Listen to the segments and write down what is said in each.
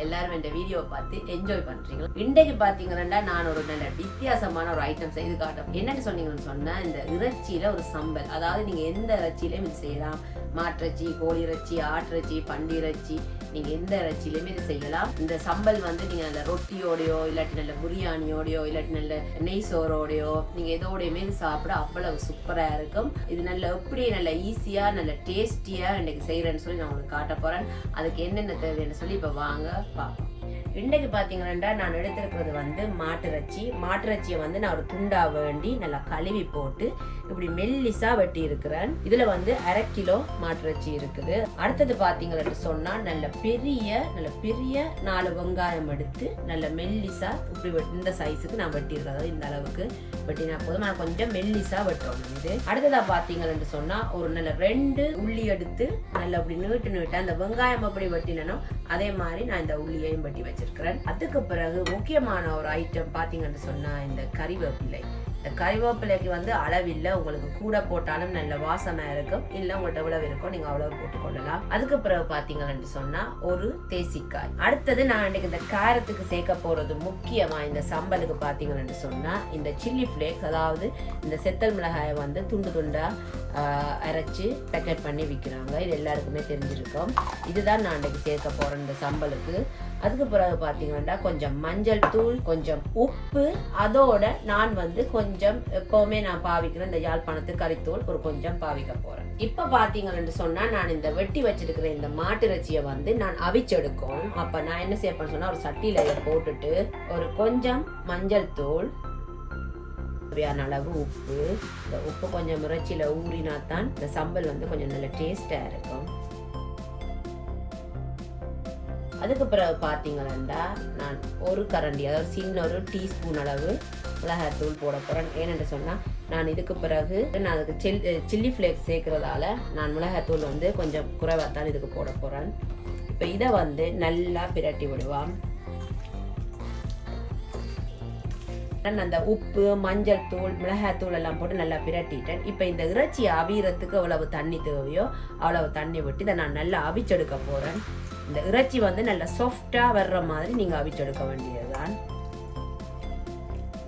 எல்லாரும் இந்த வீடியோ பார்த்து என்ஜாய் பண்றீங்க. இன்றைக்கு பாத்தீங்கன்னா நான் ஒரு நல்ல வித்தியாசமான ஒரு ஐட்டம் செய்து காட்டும். என்னன்னு சொன்னீங்கன்னு சொன்னா இந்த இறைச்சியில ஒரு சம்பல். அதாவது நீங்க எந்த இறைச்சியிலையும் இது செய்யலாம். மாட்டிறைச்சி, கோழி இறைச்சி, ஆட்டிறைச்சி, பண்டி இறைச்சி, நீங்க எந்த இறைச்சியிலுமே இது செய்யலாம். இந்த சம்பல் வந்து நீங்க நல்ல ரொட்டியோடையோ இல்லாட்டி நல்ல பிரியாணியோடையோ இல்லாட்டி நல்ல நெய் சோறோடையோ நீங்க எதோடையுமே இது சாப்பிட அவ்வளவு சூப்பரா இருக்கும். இது நல்ல எப்படி நல்ல ஈஸியா நல்ல டேஸ்டியா இன்னைக்கு செய்யறேன்னு சொல்லி நான் உங்களுக்கு காட்ட போறேன். அதுக்கு என்னென்ன தேவைன்னு சொல்லி இப்ப வாங்க பார்ப்போம். இன்றைக்கு பார்த்தீங்கன்னா நான் எடுத்திருக்கிறது வந்து மாட்டிறைச்சியை வந்து நான் ஒரு துண்டா வேண்டி நல்லா கழுவி போட்டு இப்படி மெல்லிசா வெட்டி இருக்கிறேன். இதுல வந்து 1/2 கிலோ மாட்டிறைச்சி இருக்குது. அடுத்தது பார்த்தீங்கன்னு சொன்னா நல்ல பெரிய 4 வெங்காயம் எடுத்து நல்ல மெல்லிசா இப்படி இந்த சைஸுக்கு நான் வெட்டி இருக்கிறேன். அதாவது இந்த அளவுக்கு வெட்டினா போதும். நான் கொஞ்சம் மெல்லிசா வெட்டுறோம். இது அடுத்ததா பார்த்தீங்கன்னு சொன்னா ஒரு நல்ல 2 உள்ளி எடுத்து நல்ல அப்படி நீட்டு அந்த வெங்காயம் அப்படி வெட்டினோ அதே மாதிரி நான் இந்த உள்ளியையும் வெட்டி வச்சிருக்கிறேன். அதுக்கு பிறகு முக்கியமான ஒரு ஐட்டம் பாத்தீங்கன்னு சொன்னா இந்த கறிவேப்பிலை. இந்த கறிவேப்பிலைக்கு வந்து அளவில்லை, உங்களுக்கு கூட போட்டாலும் நல்ல வாசமா இருக்கும். இல்ல உங்கள்கிட்ட எவ்வளவு இருக்கும் நீங்க அவ்வளவு போட்டுக்கொள்ளலாம். அதுக்கு பிறகு பாத்தீங்கன்னு சொன்னா ஒரு தேசிக்காய். அடுத்தது நான் இன்னைக்கு இந்த காரத்துக்கு சேர்க்க போறது முக்கியமா இந்த சம்பலுக்கு பாத்தீங்கன்னு சொன்னா இந்த சில்லி ஃபிளேக்ஸ். அதாவது இந்த செத்தல் மிளகாயை வந்து துண்டு துண்டா அரைச்சு பேக்கெட் பண்ணி விற்கிறாங்க. இது எல்லாருக்குமே தெரிஞ்சிருக்கும். இதுதான் நான் இன்னைக்கு சேர்க்க போறேன் இந்த சம்பலுக்கு. அதுக்கு பிறகு பாத்தீங்கன்னா கொஞ்சம் மஞ்சள் தூள், கொஞ்சம் உப்பு, அதோட நான் வந்து கொஞ்சம் எப்பவுமே நான் பாவிக்கிறேன் இந்த யாழ்ப்பாணத்து கறித்தூள் ஒரு கொஞ்சம் பாவிக்க போறேன். இப்ப பாத்தீங்கன்னு சொன்னா நான் இந்த வெட்டி வச்சிருக்கிற இந்த மாட்டிறைச்சியை வந்து நான் அவிச்செடுக்கணும். அப்ப நான் என்ன செய்யப்பேன்னு சொன்னா ஒரு சட்டியில போட்டுட்டு ஒரு கொஞ்சம் மஞ்சள் தூள், தேவையான அளவு உப்பு. இந்த உப்பு கொஞ்சம் இறைச்சியில ஊறினா தான் இந்த சம்பல் வந்து கொஞ்சம் நல்ல டேஸ்டா இருக்கும். அதுக்கு பிறகு பார்த்தீங்கன்னா நான் ஒரு கரண்டி, அதாவது சின்ன ஒரு டீஸ்பூன் அளவு மிளகாய்த்தூள் போட போகிறேன். ஏன்னு சொன்னால் நான் இதுக்கு பிறகு நான் அதுக்கு சில்லி ஃப்ளேக்ஸ் சேர்க்கறதால நான் மிளகாய்த்தூள் வந்து கொஞ்சம் குறைவாகத்தான் இதுக்கு போட போகிறேன். இப்போ இதை வந்து நல்லா பிரட்டி விடுவான். அந்த உப்பு, மஞ்சள் தூள், மிளகாய் தூள் எல்லாம் போட்டு நல்லா பிரட்டிட்டேன். இப்போ இந்த இறைச்சி அவியறதுக்கு எவ்வளவு தண்ணி தேவையோ அவ்வளவு தண்ணி விட்டு இதை நான் நல்லா அவிச்செடுக்க போறேன். இந்த இறைச்சி வந்து நல்லா சாஃப்டா வர்ற மாதிரி நீங்க அவிச்செடுக்க வேண்டியதுதான்.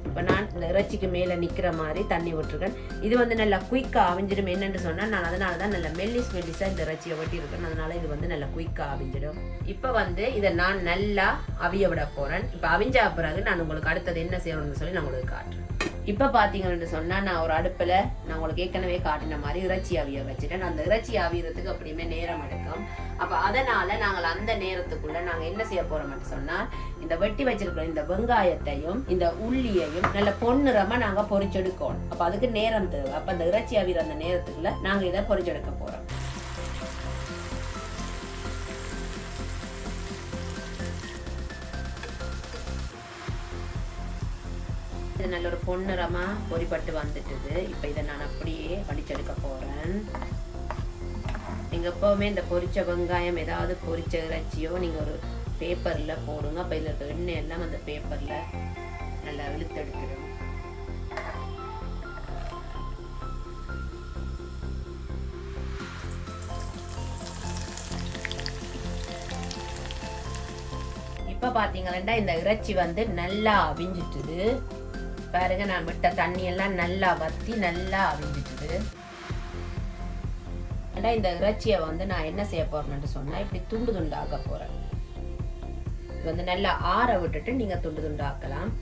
இப்போ நான் இந்த இறைச்சிக்கு மேலே நிற்கிற மாதிரி தண்ணி விட்டுருக்கேன். இது வந்து நல்லா குயிக்காக அவிஞ்சிடும். என்னென்னு சொன்னால் நான் அதனால தான் நல்லா மெல்லிஸாக இந்த இறைச்சியை வெட்டி இருக்கேன். அதனால இது வந்து நல்லா குயிக்காக அவிஞ்சிடும். இப்போ வந்து இதை நான் நல்லா அவிய விட போகிறேன். இப்போ அவிஞ்சா பிறகு நான் உங்களுக்கு அடுத்தது என்ன செய்யணும்னு சொல்லி நான் உங்களுக்கு காட்டுறேன். இப்போ பார்த்தீங்கன்னு சொன்னால் நான் ஒரு அடுப்பில் நான் உங்களுக்கு ஏற்கனவே காட்டின மாதிரி இறைச்சி அவிய வச்சுட்டேன். அந்த இறைச்சி அவியறதுக்கு அப்படியுமே நேரம் எடுக்கும். அப்போ அதனால நாங்கள் அந்த நேரத்துக்குள்ள நாங்கள் என்ன செய்ய போறோம்னு சொன்னால் இந்த வெட்டி வச்சிருக்கிற இந்த வெங்காயத்தையும் இந்த உள்ளியையும் நல்ல பொன்னிறமா நாங்கள் பொரிச்செடுக்கணும். அப்போ அதுக்கு நேரம் தேவை. அப்போ அந்த இறைச்சி அவியற அந்த நேரத்துக்குள்ள நாங்கள் இதை பொரிச்செடுக்க போறோம். இது நல்ல ஒரு பொன்னிறமா பொரிப்பட்டு வந்துட்டுது. இப்போ இதை நான் அப்படியே வடிச்செடுக்க போறேன். நீங்க எப்பவுமே இந்த பொரிச்ச வெங்காயம் ஏதாவது பொரிச்ச இறைச்சியோ நீங்க ஒரு பேப்பர்ல போடுங்க. அப்ப இதுல இருக்க எண்ணெய் எல்லாம் அந்த பேப்பர்ல நல்லா இழுத்தெடுத்துடும். இப்ப பாத்தீங்கன்னா இந்த இறைச்சி வந்து நல்லா அவிஞ்சிட்டுது பாருங்க. நான் விட்ட தண்ணி எல்லாம் நல்லா வத்தி நல்லா அவிஞ்சிட்டுது. இந்த இறைச்சியை வந்து நான் என்ன செய்ய போறேன்னு சொன்னா இப்படி துண்டு துண்டாக்க போறேன். இது வந்து நல்லா ஆற விட்டுட்டு நீங்க துண்டு துண்டாக்கலாம்.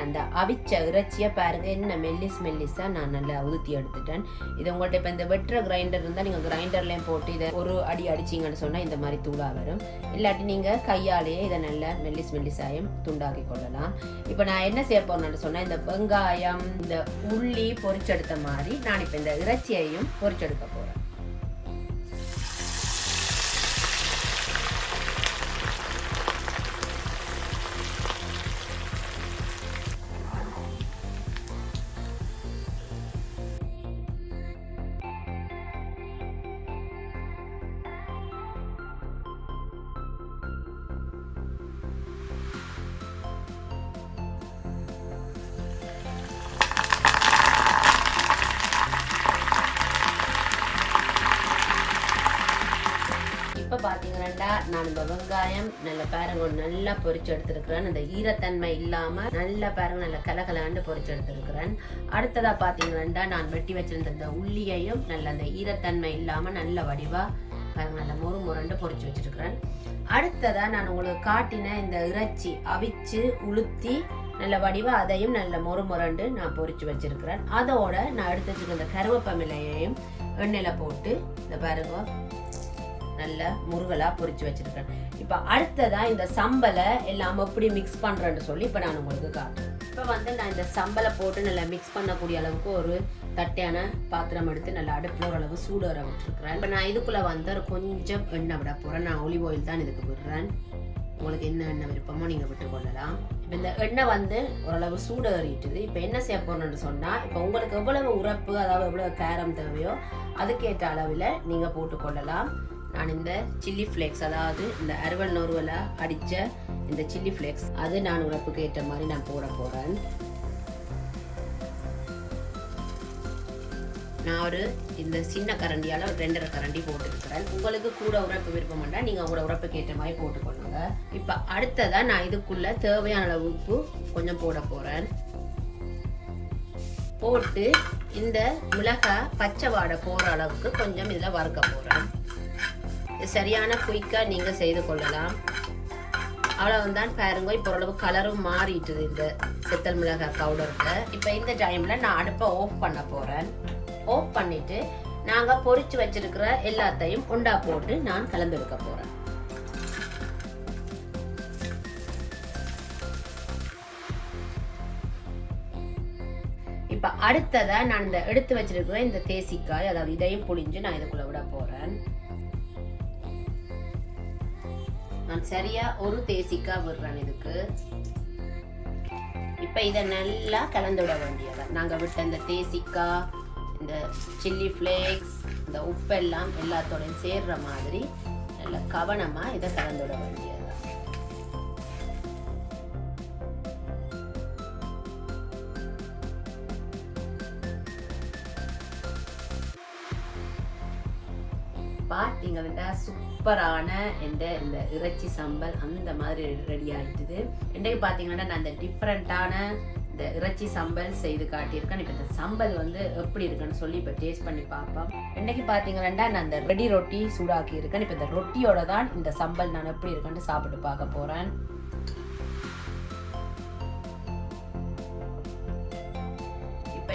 அந்த அவிச்ச இறைச்சியை பாருங்க என்ன மெல்லிஸா நான் நல்லா உதுத்தி எடுத்துட்டேன். இது உங்கள்ட்ட இப்ப இந்த வெட்டுற கிரைண்டர் இருந்தா நீங்க கிரைண்டர்லயும் போட்டு இதை ஒரு அடி அடிச்சிங்கன்னு சொன்னா இந்த மாதிரி தூளா வரும். இல்லாட்டி நீங்க கையாலேயே இதை நல்லா மெல்லிஸாயும் துண்டாக்கி கொள்ளலாம். இப்ப நான் என்ன செய்ய போறேன்னு சொன்னா இந்த வெங்காயம் இந்த உள்ளி பொரிச்செடுத்த மாதிரி நான் இப்ப இந்த இறைச்சியையும் பொரிச்செடுக்க போறேன். இப்போ பார்த்தீங்கன்னா நான் இந்த வெங்காயம் நல்ல பாருங்க நல்லா பொரிச்சு எடுத்துருக்கிறேன். இந்த ஈரத்தன்மை இல்லாமல் நல்ல பாருங்க நல்ல கலகலாண்டு பொரிச்சு எடுத்துருக்கிறேன். அடுத்ததாக பார்த்தீங்கன்னா நான் வெட்டி வச்சிருந்த இந்த உள்ளியையும் நல்ல அந்த ஈரத்தன்மை இல்லாமல் நல்ல வடிவாக பாருங்க நல்ல முறுமுரண்டு பொரிச்சு வச்சிருக்கிறேன். அடுத்ததாக நான் உங்களுக்கு காட்டின இந்த இறைச்சி அவிச்சு உளுத்தி நல்ல வடிவாக அதையும் நல்ல முறுமுரண்டு நான் பொரிச்சு வச்சிருக்கிறேன். அதோட நான் எடுத்து வச்சுருக்க இந்த கருவேப்பமிலையையும் எண்ணெயில் போட்டு இந்த பாருங்க நல்ல முருகலா பொரிச்சு வச்சிருக்கேன். இப்போ அடுத்ததா இந்த சம்பலை எல்லாம் எப்படி மிக்ஸ் பண்றேன்னு சொல்லி இப்போ நான் உங்களுக்கு காட்டுறேன். இப்போ நான் இந்த சம்பலை போட்டு நல்லா மிக்ஸ் பண்ணக்கூடிய அளவுக்கு ஒரு தட்டையான பாத்திரம் எடுத்து நல்லா அடுப்புல ஓரளவு சூடேற விட்டுருக்கிறேன். இப்போ நான் இதுக்குள்ள ஒரு கொஞ்சம் எண்ணெய் விட போறேன். நான் ஒலிவ் ஆயில் தான் இதுக்கு விடுறேன். உங்களுக்கு என்ன எண்ணெய் விருப்பமோ நீங்க விட்டு கொள்ளலாம். இப்போ இந்த எண்ணெய் ஓரளவு சூடேறிட்டுது. இப்போ என்ன செய்ய போறேன்னு சொன்னா, இப்போ உங்களுக்கு எவ்வளவு உரப்பு அதாவது எவ்வளவு காரம் தேவையோ அதுக்கேற்ற அளவில் நீங்க போட்டு கொள்ளலாம். நான் இந்த சில்லி ஃப்ளேக்ஸ் அதாவது இந்த அறுவல் நொறுவலை அடித்த இந்த சில்லி ஃப்ளேக்ஸ் அது நான் உரப்புக்கு ஏற்ற மாதிரி நான் போட போகிறேன். நான் இந்த சின்ன கரண்டியால் 2.5 கரண்டி போட்டுருக்கிறேன். உங்களுக்கு கூட உரப்பு விருப்பம் பண்ணால் நீங்கள் உங்களோட உரப்புக்கு ஏற்ற மாதிரி போட்டுக்கொள்ளுங்க. இப்போ அடுத்ததாக நான் இதுக்குள்ளே தேவையான அளவு உப்பு கொஞ்சம் போட போகிறேன். போட்டு இந்த மிளகாய் பச்சை வாடை போகிற அளவுக்கு கொஞ்சம் இதில் வறுக்க போகிறேன். சரியான குயிக்காக நீங்கள் செய்து கொள்ளலாம். அவ்வளவுதான் பாருங்க. இப்போ ஓரளவு கலரும் மாறிட்டுது இந்த செத்தல் மிளகாய் பவுடருக்கு. இப்போ இந்த டைம்ல நான் அடுப்பை ஆஃப் பண்ண போறேன். ஆஃப் பண்ணிட்டு நாங்க பொரிச்சு வச்சிருக்கிற எல்லாத்தையும் உண்டா போட்டு நான் கலந்தெடுக்க போறேன். இப்ப அடுத்ததா நான் இந்த எடுத்து வச்சிருக்கிற இந்த தேசிக்காய் அதாவது இதையும் புளிஞ்சு நான் இதுக்குள்ள விட போறேன். நான் சரியா ஒரு தேசிக்காய் விடுறேன் இதுக்கு. இப்ப இதை நல்லா கலந்து விட வேண்டியதான். நாங்க விட்ட இந்த தேசிக்காய் இந்த சில்லி ஃப்ளேக்ஸ் இந்த உப்பெல்லாம் எல்லாத்தோடையும் சேர்ற மாதிரி நல்லா கவனமா இதை கலந்து விட வேண்டியதான். பார்த்தீங்கன்னா சூப்பரான இந்த இறைச்சி சம்பல் அந்த மாதிரி ரெடி ஆயிட்டுது. இன்றைக்கு பார்த்தீங்கன்னா நான் இந்த டிஃப்ரெண்டான இந்த இறைச்சி சம்பல் செய்து காட்டியிருக்கேன். இப்போ இந்த சம்பல் எப்படி இருக்குன்னு சொல்லி இப்போ டேஸ்ட் பண்ணி பார்ப்போம். இன்றைக்கு பார்த்தீங்கன்னா நான் இந்த ரெடி ரொட்டி சூடாக்கி இருக்கேன். இப்போ இந்த ரொட்டியோட தான் இந்த சம்பல் நான் எப்படி இருக்குன்னு சாப்பிட்டு பார்க்க போறேன்.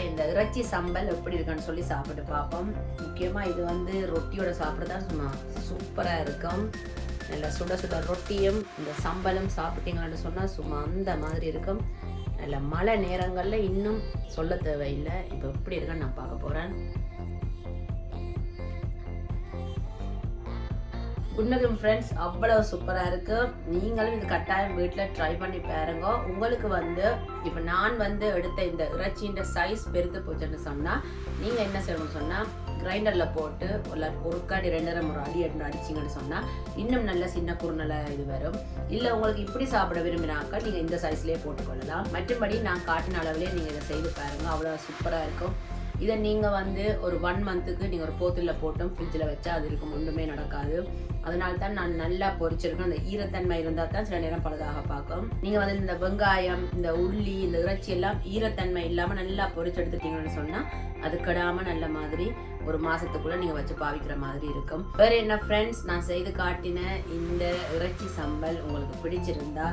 இந்த இறைச்சி சம்பல் எப்படி இருக்குன்னு சொல்லி சாப்பிட்டு பார்ப்போம். முக்கியமா இது ரொட்டியோட சாப்பிடதான் சும்மா சூப்பரா இருக்கும். நல்ல சுட சுட ரொட்டியும் இந்த சம்பலும் சாப்பிட்டீங்கன்னு சொன்னா சும்மா அந்த மாதிரி இருக்கும். நல்ல மழை நேரங்கள்ல இன்னும் சொல்ல தேவையில்லை. இப்போ எப்படி இருக்குன்னு நான் பார்க்க போறேன். உண்மைக்கும் ஃப்ரெண்ட்ஸ் அவ்வளவு சூப்பரா இருக்கு. நீங்களும் இது கட்டாயம் வீட்டில் ட்ரை பண்ணி பாருங்க. உங்களுக்கு இப்போ நான் எடுத்த இந்த இறைச்சின்ற சைஸ் பெருத்து போச்சுன்னு சொன்னா நீங்க என்ன செய்யணும்னு சொன்னா கிரைண்டர்ல போட்டு ஒரு காடி 2 முறை அடிச்சிங்கன்னு சொன்னா இன்னும் நல்ல சின்ன குறுநலை இது வரும். இல்ல உங்களுக்கு இப்படி சாப்பிட விரும்பினாக்க நீங்க இந்த சைஸ்லயே போட்டுக்கொள்ளலாம். மற்றபடி நான் காட்டின அளவுலேயே நீங்க இதை செய்து பாருங்க. அவ்வளவு சூப்பரா இருக்கும். இதை நீங்க ஒரு 1 மந்த்துக்கு நீங்க ஒரு போத்துல போட்டும் ஃப்ரிட்ஜில் வச்சா அது இருக்கும், ஒன்றுமே நடக்காது. அதனால தான் நான் நல்லா பொரிச்சிருக்கேன். அந்த ஈரத்தன்மை இருந்தால் தான் சில நேரம் பழுதாக பார்க்கும். நீங்க இந்த வெங்காயம் இந்த உள்ளி இந்த இறைச்சி எல்லாம் ஈரத்தன்மை இல்லாம நல்லா பொரிச்சு எடுத்துட்டீங்கன்னு சொன்னா அது கெடாம நல்ல மாதிரி ஒரு மாசத்துக்குள்ள நீங்க வச்சு பாவிக்கிற மாதிரி இருக்கும். வேற என்ன ஃப்ரெண்ட்ஸ், நான் செய்து காட்டின இந்த இறைச்சி சம்பல் உங்களுக்கு பிடிச்சிருந்தா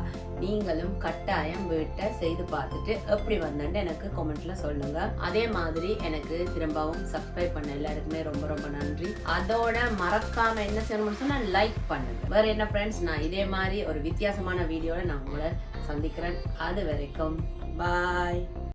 நீங்களும் கட்டாயம் வீட்டை செய்து பார்த்துட்டு எப்படி வந்தேன்னு எனக்கு கமெண்ட்ல சொல்லுங்க. அதே மாதிரி எனக்கு திரும்பவும் சப்ஸ்கிரைப் பண்ண எல்லாருக்குமே ரொம்ப ரொம்ப நன்றி. அதோட மறக்காம என்ன செய்யணும்னு சொன்னா லைக் பண்ணுங்க. வேற என்ன ஃப்ரெண்ட்ஸ், நான் இதே மாதிரி ஒரு வித்தியாசமான வீடியோல நான் உங்களை சந்திக்கிறேன். அது வரைக்கும் பாய்.